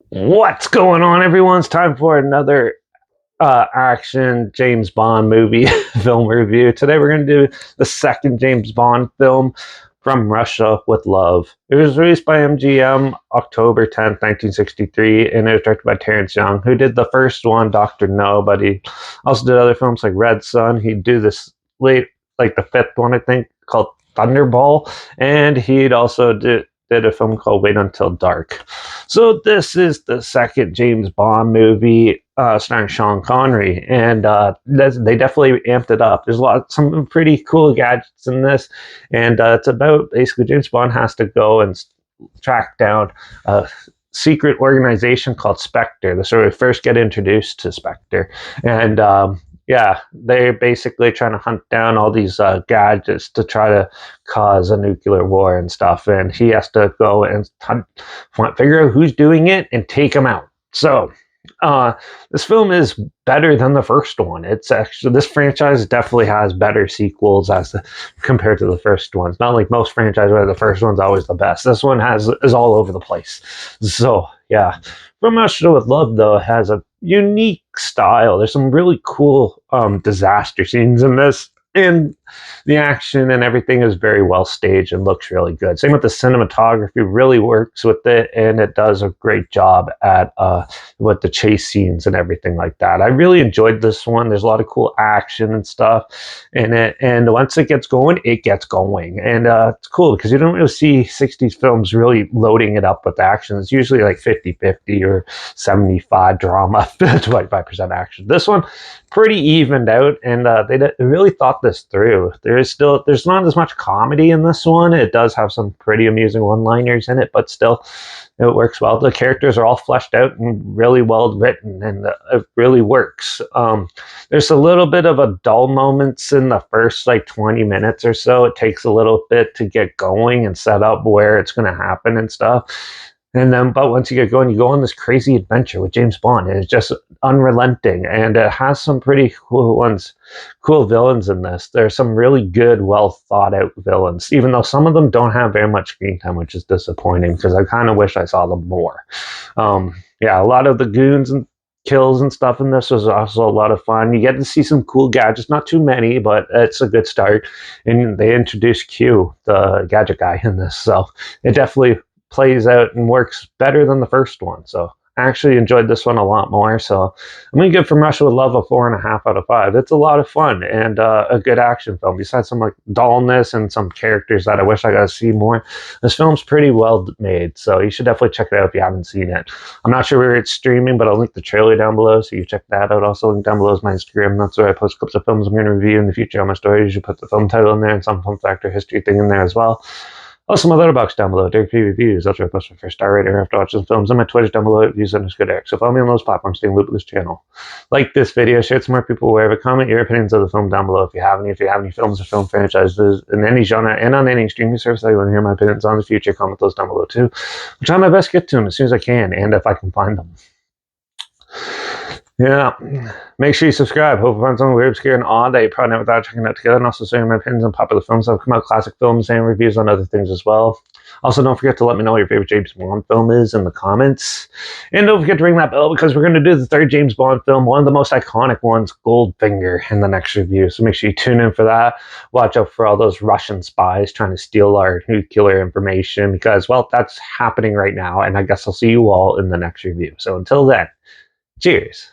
What's going on, everyone? It's time for another action James Bond movie film review. Today we're going to do the second James Bond film, From Russia with Love. It was released by MGM October 10th, 1963, and it was directed by Terrence Young, who did the first one, Dr. No, but he also did other films like Red Sun. He'd do this late, like the fifth one, I think, called Thunderball, and he'd also did a film called Wait Until Dark. So this is the second James Bond movie starring Sean Connery, and they definitely amped it up. There's some pretty cool gadgets in this, and it's about basically James Bond has to go and track down a secret organization called Spectre. That's where we first get introduced to Spectre, and yeah, they're basically trying to hunt down all these gadgets to try to cause a nuclear war and stuff. And he has to go and figure out who's doing it and take them out. So uh, this film is better than the first one. It's actually, this franchise definitely has better sequels compared to the first ones. Not like most franchises where the first one's always the best. This one is all over the place. So yeah, From Russia with Love though has a unique style. There's some really cool disaster scenes in this, and the action and everything is very well staged and looks really good. Same with the cinematography, really works with it, and it does a great job at with the chase scenes and everything like that. I really enjoyed this one. There's a lot of cool action and stuff in it, and once it gets going, and it's cool because you don't really see 60s films really loading it up with action. It's usually like 50-50 or 75 drama, 25% action. This one pretty evened out, and they really thought this through. There's not as much comedy in this one. It does have some pretty amusing one-liners in it, but still it works well. The characters are all fleshed out and really well written, and it really works. There's a little bit of a dull moments in the first like 20 minutes or so. It takes a little bit to get going and set up where it's going to happen and stuff. And then, but once you get going, you go on this crazy adventure with James Bond, and it's just unrelenting. And it has some pretty cool villains in this. There's some really good, well thought out villains, even though some of them don't have very much screen time, which is disappointing because I kind of wish I saw them more. Yeah, a lot of the goons and kills and stuff in this was also a lot of fun. You get to see some cool gadgets, not too many, but it's a good start. And they introduced Q, the gadget guy, in this, so it definitely plays out and works better than the first one. So I actually enjoyed this one a lot more. So I'm going to give From Russia with Love a 4.5 out of 5. It's a lot of fun and a good action film. Besides some like dullness and some characters that I wish I got to see more, this film's pretty well made. So you should definitely check it out if you haven't seen it. I'm not sure where it's streaming, but I'll link the trailer down below, so you check that out. Also, link down below is my Instagram. That's where I post clips of films I'm going to review in the future on my stories. You put the film title in there and some fun factor history thing in there as well. Also, my Letterbox down below, Derek P Reviews. That's where I post my first star rating after watching films. And my Twitter's down below, Reviews _ Derek. So follow me on those platforms, stay in loop with this channel. Like this video, share it to more people, wherever. Comment your opinions of the film down below if you have any. If you have any films or film franchises in any genre and on any streaming service that you want to hear my opinions on in the future, comment those down below too. I'll try my best to get to them as soon as I can, and if I can find them. Yeah, make sure you subscribe. Hope you find something weird, obscure, and odd that you probably never thought of checking out together, and also sharing my opinions on popular films that have come out, classic films, and reviews on other things as well. Also, don't forget to let me know what your favorite James Bond film is in the comments. And don't forget to ring that bell because we're going to do the third James Bond film, one of the most iconic ones, Goldfinger, in the next review. So make sure you tune in for that. Watch out for all those Russian spies trying to steal our nuclear information because, well, that's happening right now. And I guess I'll see you all in the next review. So until then, cheers.